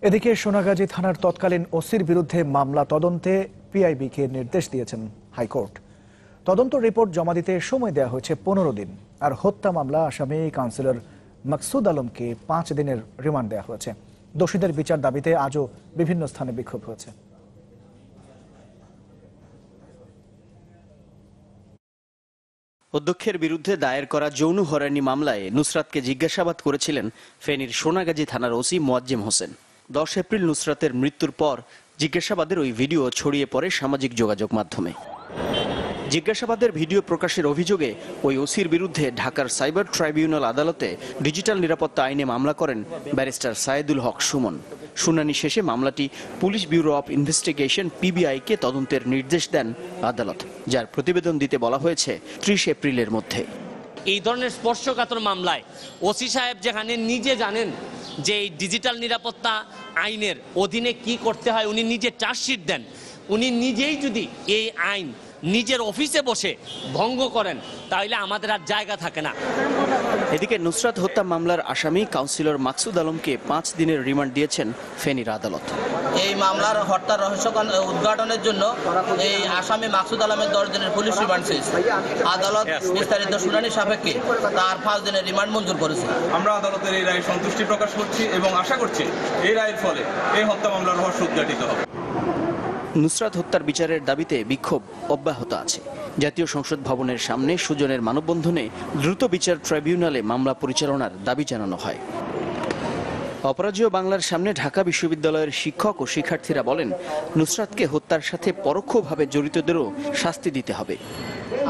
এদিকে সোনাগাজী থানার তৎকালীন ওসির বিরুদ্ধে মামলা তদন্তে পিআইবিকে নির্দেশ দিয়েছেন হাইকোর্ট। তদন্ত রিপোর্ট জমা দিতে সময় দেওয়া হয়েছে 15 দিন। আর হত্যা মামলা আসামি কাউন্সিলর মাকসুদ আলমকে 5 দিনের রিমান্ড দেওয়া হয়েছে। দোষীদের বিচার দাবিতে আজও বিভিন্ন স্থানে বিক্ষোভ হয়েছে। অধ্যক্ষের বিরুদ্ধে দায়ের করা যৌন হয়রানি মামলায় নুসরাতকে জিজ্ঞাসাবাদ করেছিলেন ফেনীর সোনাগাজী থানার ওসি মোয়াজ্জেম হোসেন। 10 এপ্রিল নুসরাতের মৃত্যুর পর জিজ্ঞাসাবাদের ওই ভিডিও ছড়িয়ে পড়ে সামাজিক যোগাযোগ মাধ্যমে। জিজ্ঞাসাবাদের ভিডিও প্রকাশের অভিযোগে ওই ওসির বিরুদ্ধে ঢাকার সাইবার ট্রাইব্যুনাল আদালতে ডিজিটাল নিরাপত্তা আইনে মামলা করেন ব্যারিস্টার সায়েদুল হক সুমন। শুনানি শেষে মামলাটি পুলিশ ব্যুরো অব ইনভেস্টিগেশন পিবিআইকে তদন্তের নির্দেশ দেন আদালত, যার প্রতিবেদন দিতে বলা হয়েছে 30 এপ্রিলের মধ্যে। এই ধরনের স্পর্শকাতর মামলায় ওসি সাহেব যেখানে নিজে জানেন যে এই ডিজিটাল নিরাপত্তা আইনের অধীনে কি করতে হয়, উনি নিজে চার্জশিট দেন, উনি নিজেই যদি এই আইন নিজের অফিসে বসে ভঙ্গ করেন তাহলে আমাদের আর জায়গা থাকে না। এদিকে নুসরাত হত্যা মামলার আসামি কাউন্সিলর মাকসুদ আলমকে 5 দিনের রিমান্ড দিয়েছেন ফেনীর আদালত। এই মামলার হত্যার রহস্য উদ্ঘাটনের জন্য এই আসামি মাকসুদ আলমের 10 দিনের পুলিশ রিমান্ড চেয়েছে। আদালত বিস্তারিত শুনানি সাপেক্ষে তার 5 দিনের রিমান্ড মঞ্জুর করেছে। আমরা আদালতের এই রায়ে সন্তুষ্টি প্রকাশ করছি এবং আশা করছি এই রায়ের ফলে এই হত্যা মামলার রহস্য উদ্ঘাটিত হবে। নুসরাত হত্যার বিচারের দাবিতে বিক্ষোভ অব্যাহত আছে। জাতীয় সংসদ ভবনের সামনে সুজনের মানববন্ধনে দ্রুত বিচার ট্রাইব্যুনালে মামলা পরিচালনার দাবি জানানো হয়। অপরাজেয় বাংলার সামনে ঢাকা বিশ্ববিদ্যালয়ের শিক্ষক ও শিক্ষার্থীরা বলেন, নুসরাতকে হত্যার সাথে পরোক্ষভাবে জড়িতদেরও শাস্তি দিতে হবে।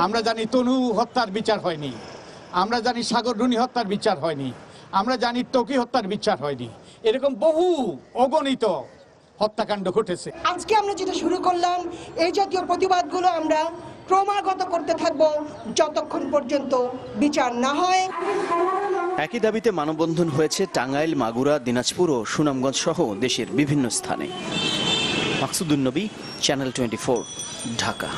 আমরা জানি তনু হত্যার বিচার হয়নি, আমরা জানি সাগর রুনি হত্যার বিচার হয়নি, আমরা জানি ত্বকী হত্যার বিচার হয়নি। এরকম বহু অগণিত হত্যাকাণ্ড ঘটেছে। আজকে আমরা যেটা শুরু করলাম, এই জাতীয় প্রতিবাদগুলো আমরা ক্রমাগত করতে থাকব যতক্ষণ পর্যন্ত বিচার না হয়। একই দাবিতে মানববন্ধন হয়েছে টাঙ্গাইল, মাগুরা, দিনাজপুর ও সুনামগঞ্জ সহ দেশের বিভিন্ন স্থানে। মাকসুদুন নবী, চ্যানেল 24, ঢাকা।